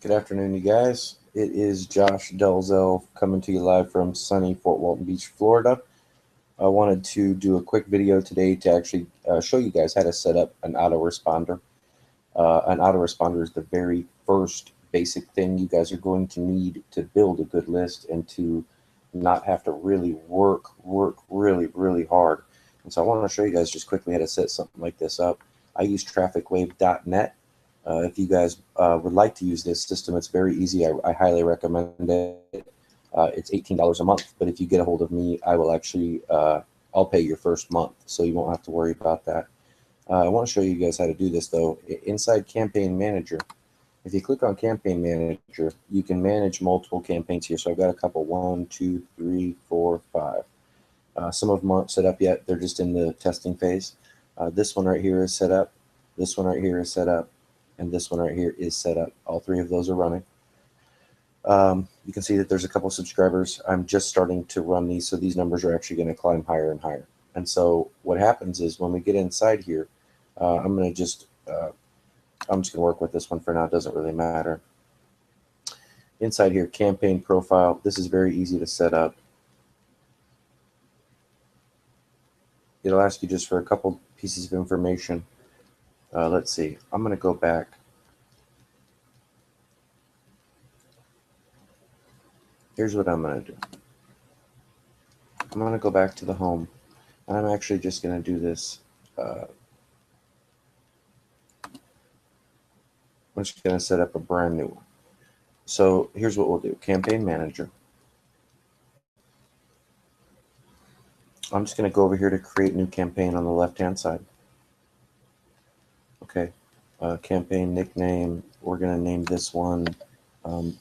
Good afternoon, you guys. It is Josh Delzell coming to you live from sunny Fort Walton Beach, Florida. I wanted to do a quick video today to actually show you guys how to set up an autoresponder. An autoresponder is the very first basic thing you guys are going to need to build a good list and to not have to really work really hard. And so I want to show you guys just quickly how to set something like this up. I use trafficwave.net. If you guys would like to use this system, it's very easy. I highly recommend it. It's $18 a month, but if you get a hold of me, I will actually, I'll pay your first month, so you won't have to worry about that. I want to show you guys how to do this, though. Inside Campaign Manager, if you click on Campaign Manager, you can manage multiple campaigns here. So I've got a couple, 1, 2, 3, 4, 5. Some of them aren't set up yet. They're just in the testing phase. This one right here is set up. This one right here is set up. And this one right here is set up. All three of those are running. You can see that there's a couple subscribers. I'm just starting to run these, so these numbers are actually going to climb higher and higher. And so what happens is when we get inside here, I'm just going to work with this one for now. It doesn't really matter. Inside here, campaign profile. This is very easy to set up. It'll ask you just for a couple pieces of information. Let's see. I'm going to go back. Here's what I'm going to do. I'm going to go back to the home, and I'm actually just going to do this. I'm just going to set up a brand new one. So here's what we'll do. Campaign Manager. I'm just going to go over here to create new campaign on the left-hand side. Okay. Campaign nickname. We're going to name this one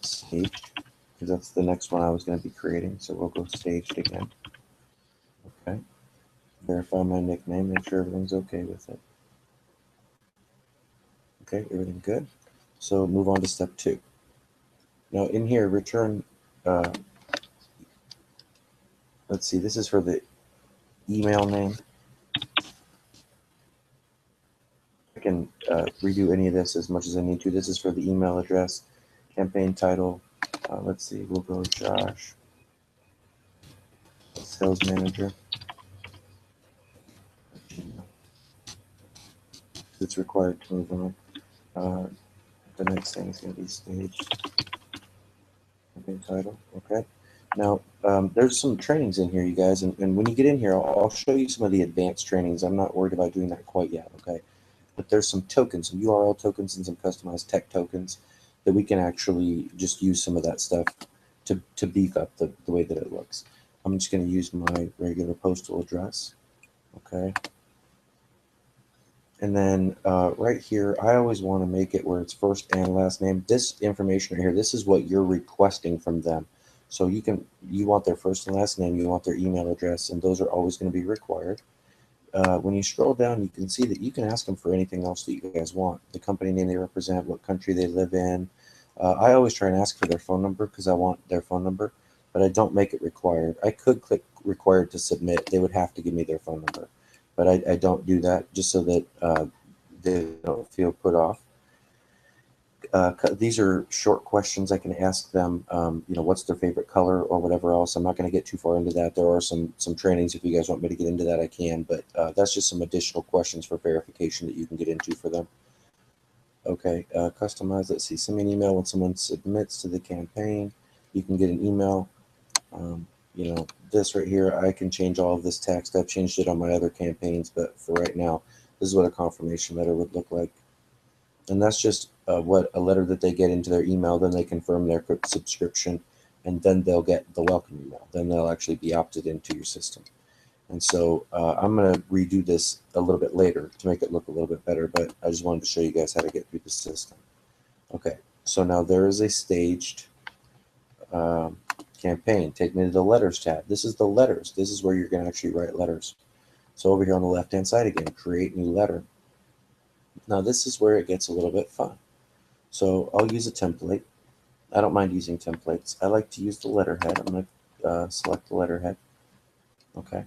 Staged, because that's the next one I was going to be creating. So we'll go Staged again. Okay. Verify my nickname. Make sure everything's okay with it. Okay, everything good. So move on to step 2. Now in here, return, let's see, this is for the email name. I can redo any of this as much as I need to. This is for the email address. Campaign title, let's see, we'll go Josh, Sales Manager. It's required to move on. The next thing is going to be Staged. Campaign title, okay. Now, there's some trainings in here, you guys, and when you get in here, I'll show you some of the advanced trainings. I'm not worried about doing that quite yet, okay? But there's some tokens, some URL tokens and some customized tech tokens that we can actually just use some of that stuff to beef up the way that it looks. I'm just going to use my regular postal address, okay? And then right here, I always want to make it where it's first and last name. This information right here, this is what you're requesting from them. So you want their first and last name, you want their email address, and those are always going to be required. When you scroll down, you can see that you can ask them for anything else that you guys want. The company name they represent, what country they live in. I always try and ask for their phone number because I want their phone number, but I don't make it required. I could click required to submit. They would have to give me their phone number, but I don't do that just so that they don't feel put off. These are short questions. I can ask them, what's their favorite color or whatever else. I'm not going to get too far into that. There are some trainings. If you guys want me to get into that, I can. But that's just some additional questions for verification that you can get into for them. Okay, customize. Let's see. Send me an email when someone submits to the campaign. You can get an email. This right here, I can change all of this text. I've changed it on my other campaigns, but for right now, this is what a confirmation letter would look like. And that's just what a letter that they get into their email. Then they confirm their subscription, and then they'll get the welcome email. Then they'll actually be opted into your system. And so I'm going to redo this a little bit later to make it look a little bit better, but I just wanted to show you guys how to get through the system. Okay, so now there is a staged campaign. Take me to the letters tab. This is the letters. This is where you're going to actually write letters. So over here on the left-hand side again, create new letter. Now this is where it gets a little bit fun. So I'll use a template. I don't mind using templates. I like to use the letterhead. I'm going to select the letterhead. Okay.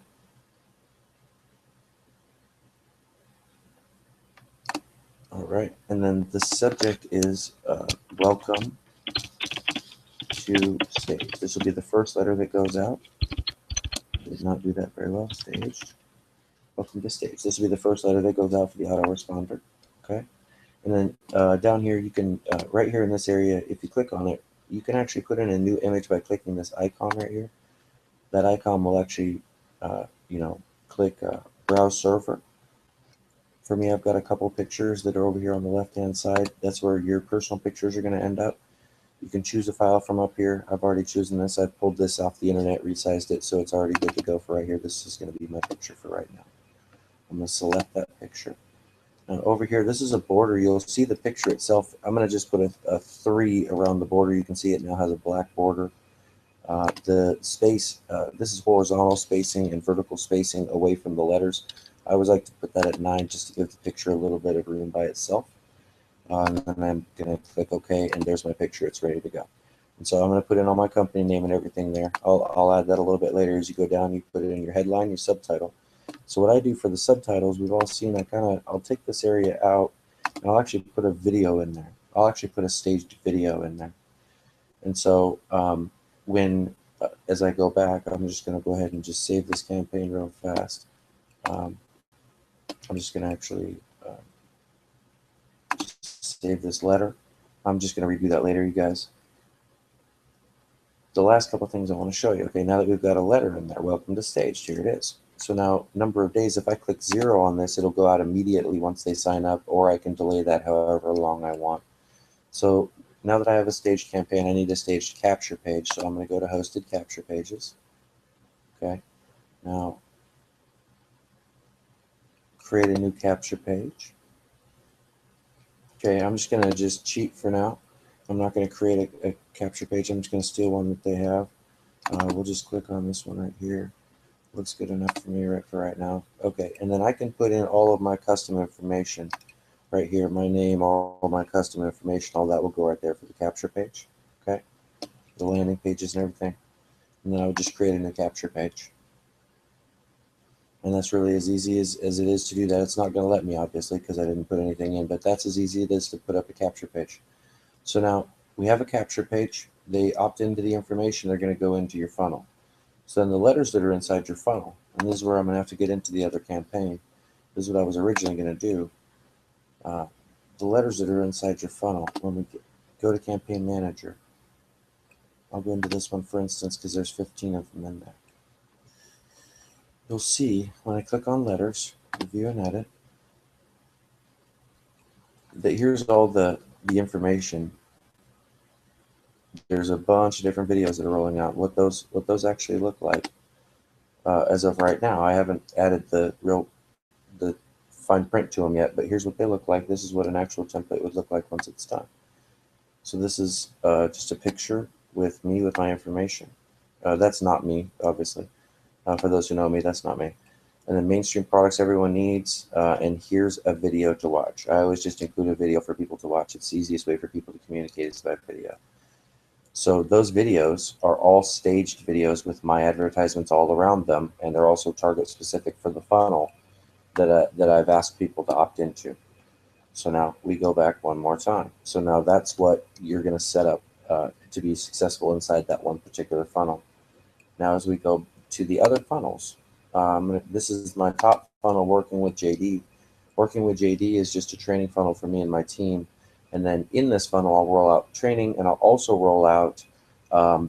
All right. And then the subject is welcome to stage. This will be the first letter that goes out. Did not do that very well. Staged. Welcome to stage. This will be the first letter that goes out for the autoresponder. Okay. And then down here, you can, right here in this area, if you click on it, you can actually put in a new image by clicking this icon right here. That icon will actually, click Browse Server. For me, I've got a couple pictures that are over here on the left-hand side. That's where your personal pictures are going to end up. You can choose a file from up here. I've already chosen this. I've pulled this off the internet, resized it, so it's already good to go for right here. This is going to be my picture for right now. I'm going to select that picture. Now over here, this is a border. You'll see the picture itself. I'm going to just put a 3 around the border. You can see it now has a black border. The space, this is horizontal spacing and vertical spacing away from the letters. I always like to put that at 9 just to give the picture a little bit of room by itself. And then I'm going to click OK, and there's my picture. It's ready to go. And so I'm going to put in all my company name and everything there. I'll add that a little bit later. As you go down, you put it in your headline, your subtitle. So what I do for the subtitles, we've all seen, I'll take this area out, and I'll actually put a video in there. I'll actually put a staged video in there. And so as I go back, I'm just going to go ahead and just save this campaign real fast. I'm just going to actually save this letter. I'm just going to redo that later, you guys. The last couple things I want to show you. Okay, now that we've got a letter in there, welcome to staged. Here it is. So now, number of days, if I click 0 on this, it'll go out immediately once they sign up, or I can delay that however long I want. So now that I have a staged campaign, I need a staged capture page. So I'm going to go to hosted capture pages. Okay, now create a new capture page. Okay, I'm just going to just cheat for now. I'm not going to create a capture page. I'm just going to steal one that they have. We'll just click on this one right here. Looks good enough for me for right now. Okay, and then I can put in all of my custom information right here. My name, all my custom information, all that will go right there for the capture page. Okay, the landing pages and everything. And then I would just create a new capture page. And that's really as easy as it is to do that. It's not going to let me, obviously, because I didn't put anything in, but that's as easy as it is to put up a capture page. So now we have a capture page. They opt into the information. They're going to go into your funnel. So then the letters that are inside your funnel, and this is where I'm going to have to get into the other campaign. This is what I was originally going to do. The letters that are inside your funnel, when we go to Campaign Manager, I'll go into this one, for instance, because there's 15 of them in there. You'll see when I click on letters, review and edit, that here's all the information. There's a bunch of different videos that are rolling out. What those actually look like. As of right now, I haven't added the fine print to them yet, but here's what they look like. This is what an actual template would look like once it's done. So this is just a picture with me with my information. That's not me, obviously. For those who know me, that's not me. And then mainstream products everyone needs, and here's a video to watch. I always just include a video for people to watch. It's the easiest way for people to communicate is by video. So those videos are all staged videos with my advertisements all around them, and they're also target specific for the funnel that I've asked people to opt into. So now we go back one more time. So now that's what you're going to set up to be successful inside that one particular funnel. Now as we go to the other funnels, this is my top funnel, working with JD. Working with JD is just a training funnel for me and my team. And then in this funnel, I'll roll out training, and I'll also roll out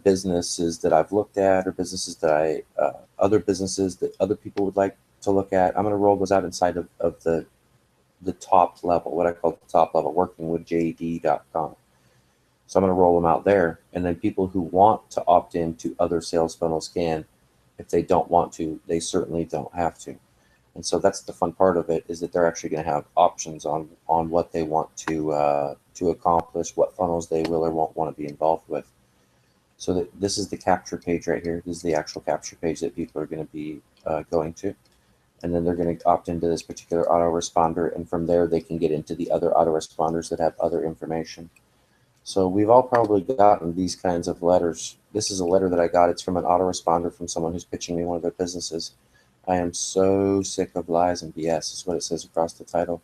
businesses that I've looked at, or businesses that other businesses that other people would like to look at. I'm going to roll those out inside of the top level, what I call the top level, working with JD.com. So I'm going to roll them out there, and then people who want to opt into other sales funnels can. If they don't want to, they certainly don't have to. And so that's the fun part of it, is that they're actually going to have options on what they want to accomplish, what funnels they will or won't want to be involved with. So that this is the capture page right here. This is the actual capture page that people are going to be going to. And then they're going to opt into this particular autoresponder, and from there they can get into the other autoresponders that have other information. So we've all probably gotten these kinds of letters. This is a letter that I got. It's from an autoresponder from someone who's pitching me one of their businesses. I am so sick of lies and BS is what it says across the title.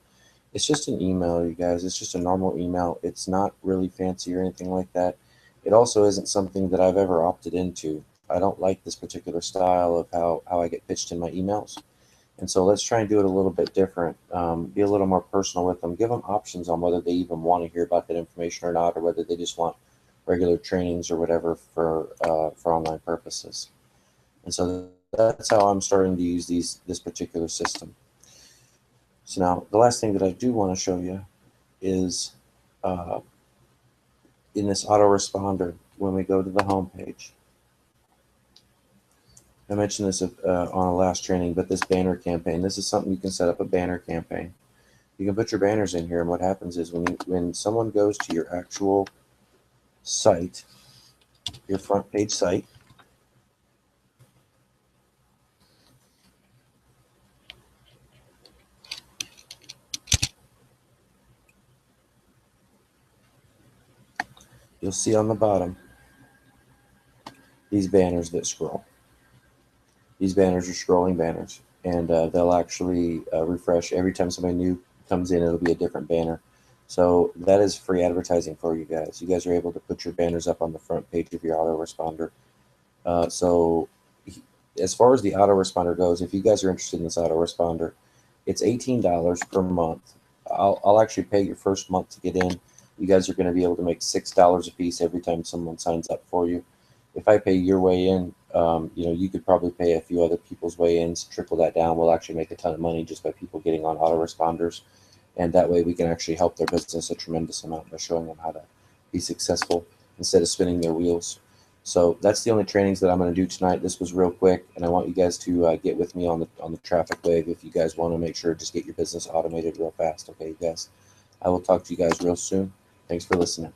It's just an email, you guys. It's just a normal email. It's not really fancy or anything like that. It also isn't something that I've ever opted into. I don't like this particular style of how I get pitched in my emails. And so let's try and do it a little bit different, be a little more personal with them, give them options on whether they even want to hear about that information or not, or whether they just want regular trainings or whatever for online purposes. And so that's how I'm starting to use this particular system. So now the last thing that I do want to show you is uh, in this autoresponder, when we go to the home page. I mentioned this on a last training, but this banner campaign, this is something you can set up a banner campaign. You can put your banners in here, and what happens is when someone goes to your actual site, your front page site, you'll see on the bottom these banners that scroll. These banners are scrolling banners, and they'll actually refresh every time somebody new comes in. It'll be a different banner. So that is free advertising for you guys. You guys are able to put your banners up on the front page of your autoresponder. So as far as the autoresponder goes, if you guys are interested in this autoresponder, it's $18 per month. I'll actually pay your first month to get in. You guys are going to be able to make $6 a piece every time someone signs up for you. If I pay your way in, you could probably pay a few other people's way ins, trickle that down. We'll actually make a ton of money just by people getting on autoresponders. And that way we can actually help their business a tremendous amount by showing them how to be successful instead of spinning their wheels. So that's the only trainings that I'm going to do tonight. This was real quick, and I want you guys to get with me on the traffic wave if you guys want to make sure just get your business automated real fast. Okay, you guys. I will talk to you guys real soon. Thanks for listening.